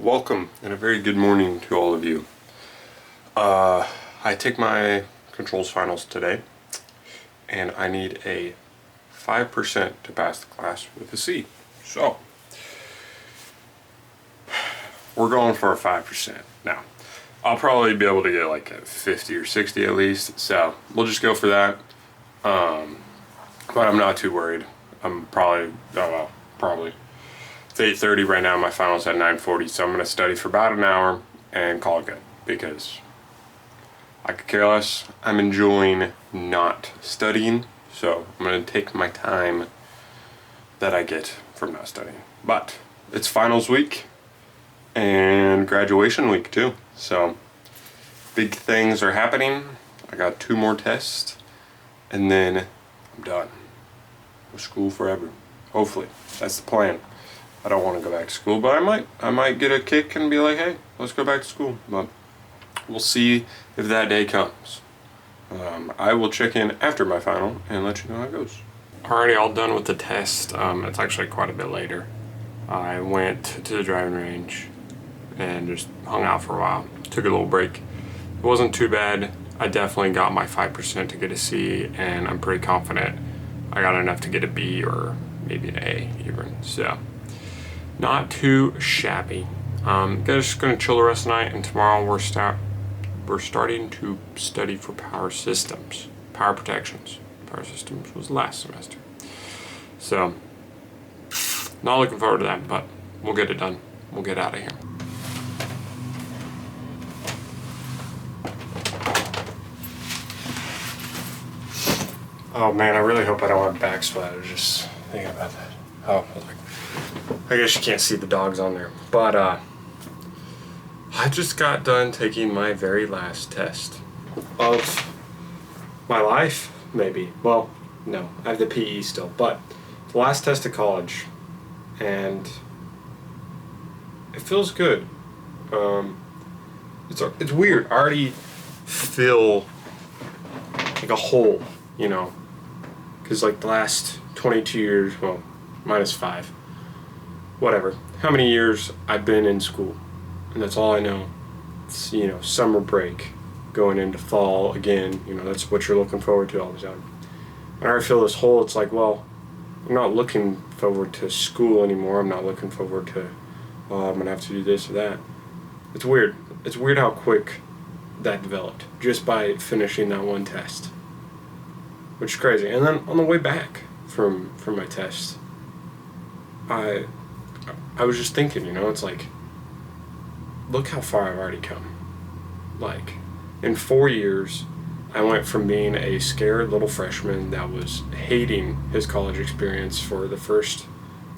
Welcome and a very good morning to all of you. I take my controls finals today and I need a 5% to pass the class with a C. So, we're going for a 5%. Now, I'll probably be able to get like a 50 or 60 at least, so we'll just go for that. But I'm not too worried. I'm probably, it's 8:30 right now, my final's at 9:40, so I'm going to study for about an hour and call it good, because I could care less. I'm enjoying not studying, so I'm going to take my time that I get from not studying. But it's finals week and graduation week too, so big things are happening. I got 2 more tests and then I'm done with school forever. Hopefully, that's the plan. I don't want to go back to school, but I might get a kick and be like, hey, let's go back to school. But we'll see if that day comes. I will check in after my final and let you know how it goes. Already all done with the test. It's actually quite a bit later. I went to the driving range and just hung out for a while. Took a little break. It wasn't too bad. I definitely got my 5% to get a C, and I'm pretty confident I got enough to get a B or maybe an A even. So, not too shabby. Just gonna chill the rest of the night, and tomorrow we're starting to study for power systems, power protections. Power systems was last semester, so not looking forward to that, but we'll get it done. We'll get out of here. Oh man, I really hope I don't have backsplatter. Just thinking about that. Oh, I guess you can't see the dogs on there. But I just got done taking my very last test of my life, maybe. Well, no, I have the PE still, but the last test of college, and it feels good. It's weird. I already feel like a hole, you know, because like the last 22 years, well, minus 5, whatever, how many years I've been in school, and that's all I know. It's, you know, summer break, going into fall again, you know, that's what you're looking forward to all the time. And I already feel this hole. It's like, well, I'm not looking forward to school anymore. I'm not looking forward to, I'm gonna have to do this or that. It's weird. It's weird how quick that developed just by finishing that one test, which is crazy. And then on the way back from my test, I was just thinking, you know, it's like, look how far I've already come. Like, in 4 years, I went from being a scared little freshman that was hating his college experience for the first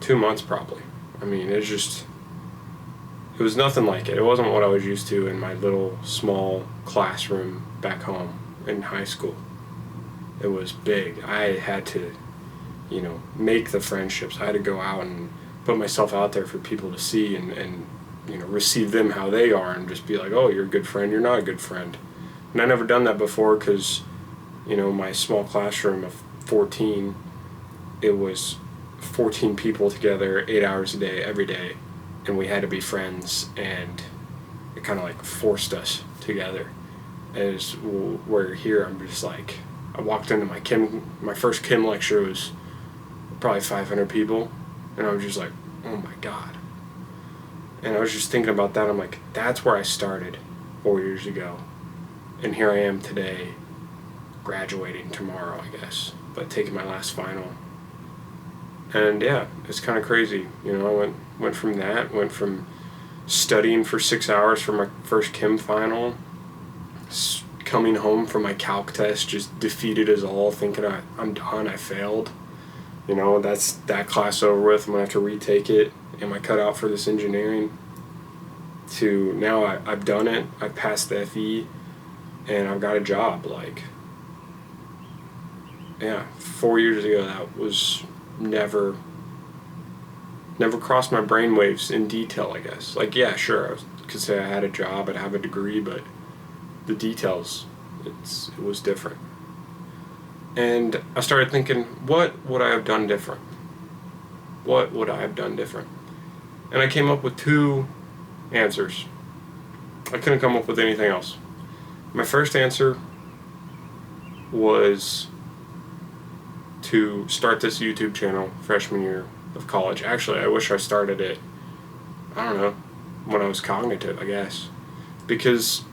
2 months probably. I mean, it was nothing like it. It wasn't what I was used to in my little small classroom back home in high school. It was big. I had to, you know, make the friendships. I had to go out and put myself out there for people to see and you know, receive them how they are, and just be like, oh, you're a good friend, you're not a good friend. And I never done that before because, you know, my small classroom of 14, it was 14 people together 8 hours a day, every day, and we had to be friends, and it kind of like forced us together. As where here, I'm just like, I walked into my first chem lecture was probably 500 people, and I was just like, oh my god. And I was just thinking about that. I'm like, that's where I started 4 years ago, and here I am today, graduating tomorrow, I guess, but taking my last final. And yeah, it's kind of crazy. You know, I went from studying for 6 hours for my first chem final, coming home from my calc test just defeated as all, thinking I'm done, I failed. You know, that's that class over with, I'm going to have to retake it. Am I cut out for this engineering? To now I've done it, I passed the FE, and I've got a job. Like, yeah, 4 years ago that was never crossed my brainwaves in detail, I guess. Like, yeah, sure, I could say I had a job, I'd have a degree, but the details, it was different. And I started thinking, what would I have done different? What would I have done different? And I came up with two answers. I couldn't come up with anything else. My first answer was to start this YouTube channel freshman year of college. Actually, I wish I started it, I don't know, when I was cognitive, I guess. Because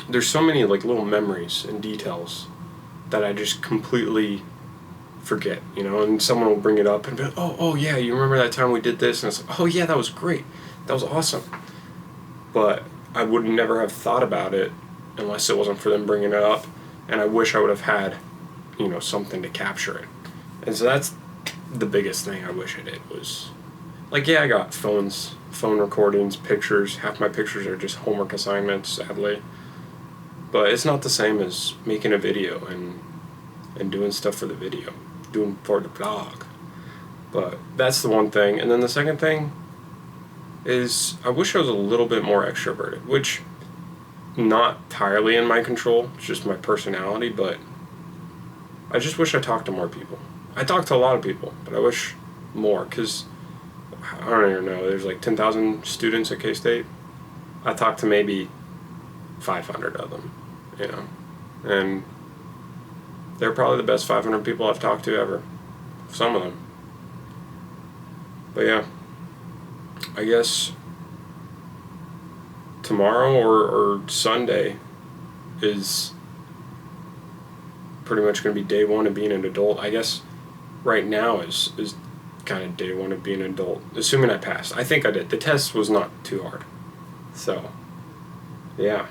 there's so many like little memories and details that I just completely forget, you know, and someone will bring it up and be like, oh yeah, you remember that time we did this? And it's like, oh yeah, that was great. That was awesome. But I would never have thought about it unless it wasn't for them bringing it up. And I wish I would have had, you know, something to capture it. And so that's the biggest thing I wish I did was, like, yeah, I got phone recordings, pictures. Half my pictures are just homework assignments, sadly. But it's not the same as making a video and doing stuff for the video, doing for the blog. But that's the one thing. And then the second thing is I wish I was a little bit more extroverted, which not entirely in my control. It's just my personality, but I just wish I talked to more people. I talk to a lot of people, but I wish more, because I don't even know, there's like 10,000 students at K-State. I talked to maybe 500 of them, you know, and they're probably the best 500 people I've talked to ever. Some of them. But yeah, I guess tomorrow or Sunday is pretty much going to be day one of being an adult. I guess right now is kind of day one of being an adult, assuming I passed. I think I did. The test was not too hard. So, yeah.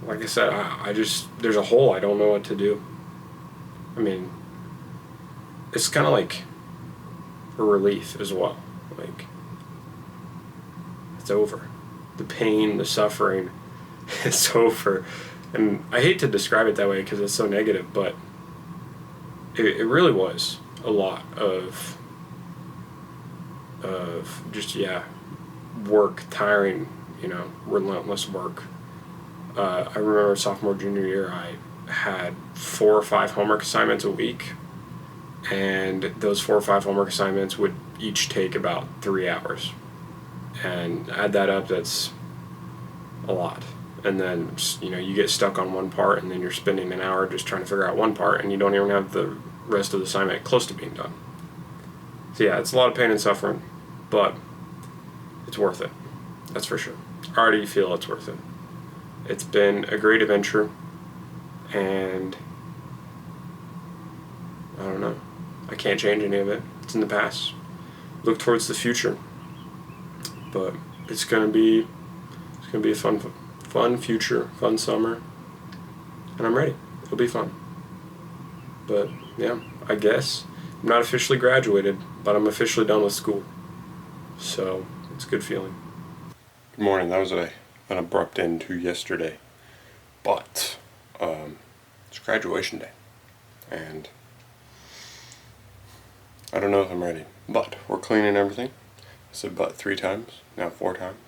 Like I said, I just, there's a hole. I don't know what to do. I mean, it's kind of like a relief as well. Like, it's over. The pain, the suffering, it's over. And I hate to describe it that way because it's so negative, but it really was a lot of just, yeah, work, tiring, you know, relentless work. I remember sophomore, junior year, I had 4 or 5 homework assignments a week, and those 4 or 5 homework assignments would each take about 3 hours. And add that up, that's a lot. And then, you know, you get stuck on one part, and then you're spending an hour just trying to figure out one part, and you don't even have the rest of the assignment close to being done. So yeah, it's a lot of pain and suffering, but it's worth it. That's for sure. I already feel it's worth it. It's been a great adventure, and I don't know. I can't change any of it. It's in the past. Look towards the future. But it's gonna be a fun future, fun summer, and I'm ready. It'll be fun. But yeah, I guess I'm not officially graduated, but I'm officially done with school. So it's a good feeling. Good morning. That was an abrupt end to yesterday, but it's graduation day, and I don't know if I'm ready. But we're cleaning everything. I said but 3 times, now 4 times.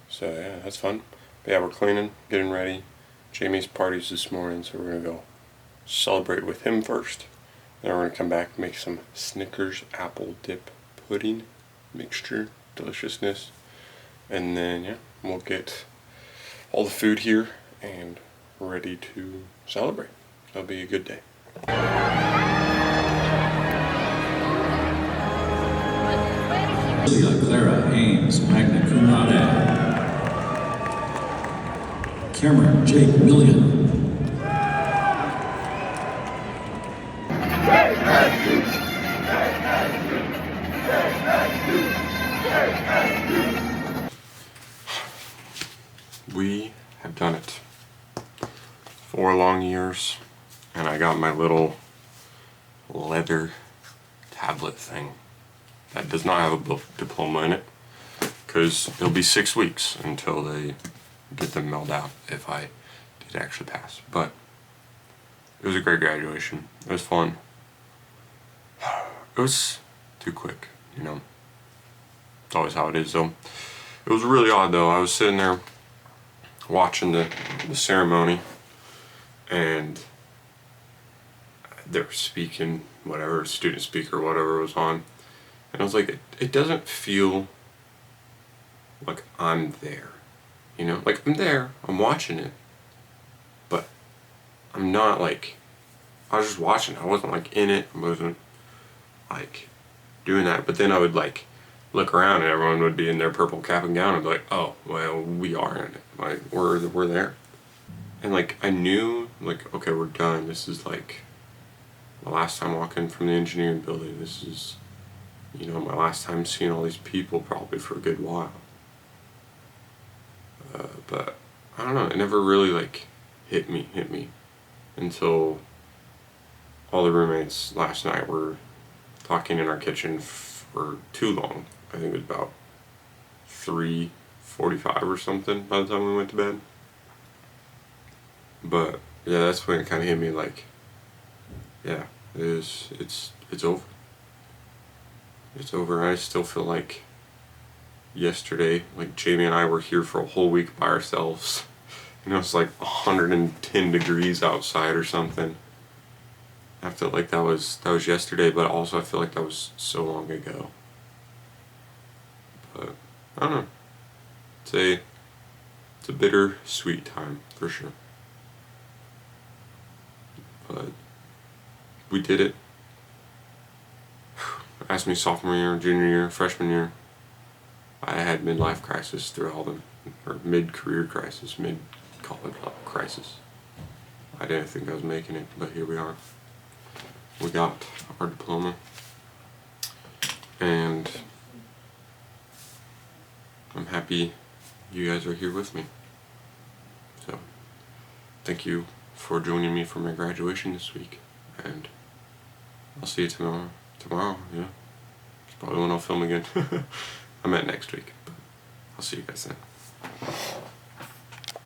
So yeah, that's fun. But yeah, we're cleaning, getting ready. Jamie's party's this morning, so we're gonna go celebrate with him first. Then we're gonna come back and make some Snickers apple dip pudding mixture, deliciousness. And then yeah, we'll get all the food here and ready to celebrate. It'll be a good day. Clara Haynes, magna cum laude. Cameron Jake Million. We have done it. 4 long years, and I got my little leather tablet thing that does not have a diploma in it, because it'll be 6 weeks until they get them mailed out if I did actually pass. But it was a great graduation. It was fun. It was too quick, you know. It's always how it is, though. It was really odd, though. I was sitting there watching the ceremony, and they were speaking, whatever, student speaker, whatever was on. And I was like, it doesn't feel I'm there. You know, like I'm there, I'm watching it, but I'm not like, I was just watching. I wasn't like in it. I wasn't like doing that. But then I would like look around and everyone would be in their purple cap and gown and be like, oh, well, we are in it. Like we're there. And like I knew like, okay, we're done. This is like my last time walking from the engineering building. This is, you know, my last time seeing all these people probably for a good while. But I don't know, it never really like hit me until all the roommates last night were talking in our kitchen for too long. I think it was about 3:45 or something by the time we went to bed. But yeah, that's when it kind of hit me like, yeah, it's over. It's over. I still feel like yesterday, like Jamie and I were here for a whole week by ourselves. You know, it's like 110 degrees outside or something. I feel like that was yesterday, but also I feel like that was so long ago. But I don't know. It's a bitter sweet time for sure. But we did it. Asked me sophomore year, junior year, freshman year. I had midlife crisis through all them, or mid-career crisis, mid-college crisis. I didn't think I was making it, but here we are. We got our diploma, and I'm happy you guys are here with me. So, thank you for joining me for my graduation this week, and I'll see you tomorrow. Tomorrow, yeah. It's probably when I'll film again. I meant next week, but I'll see you guys then.